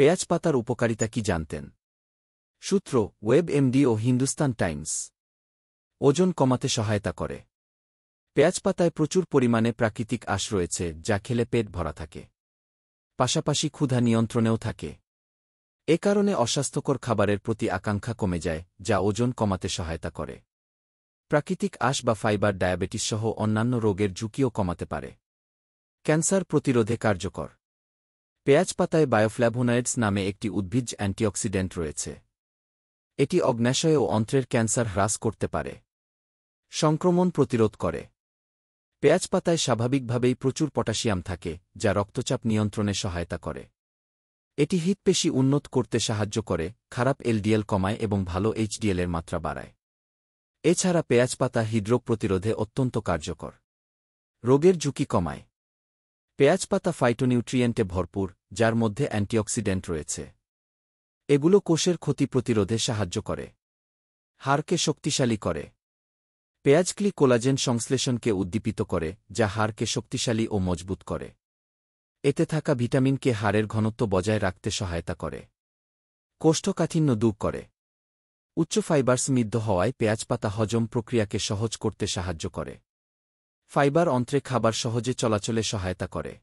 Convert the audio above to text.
পেঁয়াজ পাতার উপকারিতা কি জানতেন? সূত্র ওয়েবএমডি ও হিন্দুস্তান টাইমস। ওজন কমাতে সহায়তা করে। পেঁয়াজ পাতায় প্রচুর পরিমাণে প্রাকৃতিক আঁশ রয়েছে যা খেলে পেট ভরা থাকে। পাশাপাশি ক্ষুধা নিয়ন্ত্রণেও থাকে। এ কারণে অস্বাস্থ্যকর খাবারের প্রতি আকাঙ্ক্ষা কমে যায়, যা ওজন কমাতে সহায়তা করে। প্রাকৃতিক আঁশ বা ফাইবার ডায়াবেটিস সহ অন্যান্য রোগের ঝুঁকিও কমাতে পারে। ক্যান্সার প্রতিরোধে কার্যকর। পেঁয়াজ পাতায় বায়োফ্ল্যাভোনয়েডস নামে একটি উদ্ভিজ্জ অ্যান্টিঅক্সিডেন্ট রয়েছে। এটি অগ্ন্যাশয় ও অন্ত্রের ক্যান্সার হ্রাস করতে পারে। সংক্রমণ প্রতিরোধ করে। পেঁয়াজ পাতায় স্বাভাবিকভাবেই প্রচুর পটাশিয়াম থাকে, যা রক্তচাপ নিয়ন্ত্রণে সহায়তা করে। এটি হৃৎপেশি উন্নত করতে সাহায্য করে, খারাপ এলডিএল কমায় এবং ভালো এইচডিএলের মাত্রা বাড়ায়। এছাড়া পেঁয়াজ পাতা হৃদরোগ প্রতিরোধে অত্যন্ত কার্যকর। রোগের ঝুঁকি কমায়। পেঁয়াজ পাতা ফাইটোনিউট্রিয়েন্টে ভরপুর, যার মধ্যে অ্যান্টিঅক্সিডেন্ট রয়েছে। এগুলো কোষের ক্ষতি প্রতিরোধে সাহায্য করে। হাড়কে শক্তিশালী করে। পেঁয়াজকলি কোলাজেন সংশ্লেষণকে উদ্দীপিত করে, যা হাড়কে শক্তিশালী ও মজবুত করে। এতে থাকা ভিটামিনকে হাড়ের ঘনত্ব বজায় রাখতে সহায়তা করে। কোষ্ঠকাঠিন্য দূর করে। উচ্চ ফাইবার সমৃদ্ধ হওয়ায় পেঁয়াজ পাতা হজম প্রক্রিয়াকে সহজ করতে সাহায্য করে। ফাইবার অন্ত্রে খাবার সহজে চলাচলে সহায়তা করে।